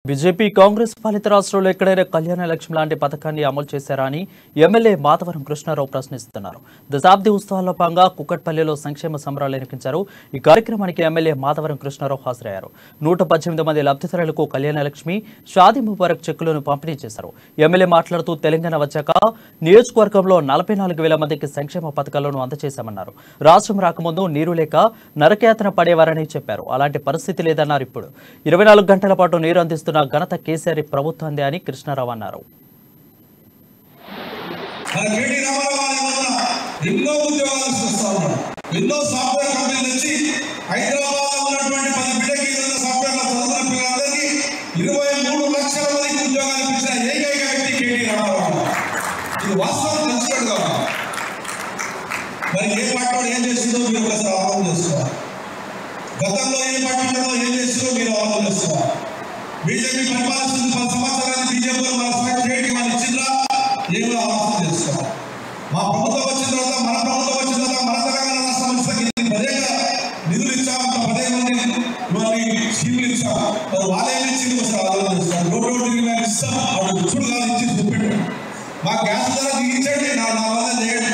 BJP Congress పాలిత రాష్ట్రంలో ఎక్కడైనా కళ్యాణ లక్ష్మి లాంటి పథకాన్ని అమలు చేశారా అని ఎమ్మెల్యే మాధవరం కృష్ణారావు ప్రశ్నిస్తున్నారు. దశాబ్ది ఉత్సవాల్లో భాగంగా కుక్కట్పల్లిలో సంక్షేమ సంబరాలు నిర్వహించారు. ఈ కార్యక్రమానికి ఎమ్మెల్యే మాధవరం కృష్ణారావు హాజరయ్యారు. 118 మంది లబ్ధిదారులకు కళ్యాణ లక్ష్మి, షాదీ ముబారక్ చెక్కులను పంపిణీ చేశారు. ఎమ్మెల్యే మాట్లాడుతూ తెలంగాణ వచ్చాక నియోజకవర్గంలో 44,000 మందికి సంక్షేమ పథకాలను అందజేశామన్నారు. రాష్ట్రం రాకముందు నీరు లేక నరకయాతన పడేవారని చెప్పారు. అలాంటి పరిస్థితి లేదన్నారు. ఇప్పుడు 24 గంటల పాటు నీరు అందిస్తున్న ఘనత కేసీఆర్ ప్రభుత్వాన్ని అని కృష్ణారావు అన్నారు. గతంలో ఏ పార్టీలో ఏం చేస్తుందో మీరు ఆలోచిస్తున్నారు. బీజేపీ పరిపాలిస్తుంది 10 సంవత్సరాలు. బీజేపీ మన స్టేట్కి మనం ఇచ్చిందా ఏమో ఆలోచన చేసుకోవాలి. మా ప్రభుత్వం వచ్చిన తర్వాత మన తెలంగాణ రాష్ట్రం వచ్చేసరికి పదేగా నిధులు ఇచ్చాం, 10 మంది స్కీములు ఇచ్చాం. వాళ్ళేమి ఇచ్చింది ఒకసారి ఆలోచన చేస్తాం. రోడ్డు ఇస్తాం, అప్పుడు చూడు కాదు ఇచ్చి చూపెట్టాడు. మా గ్యాస్ ధర దిగించండి, నా వల్ల చేయండి.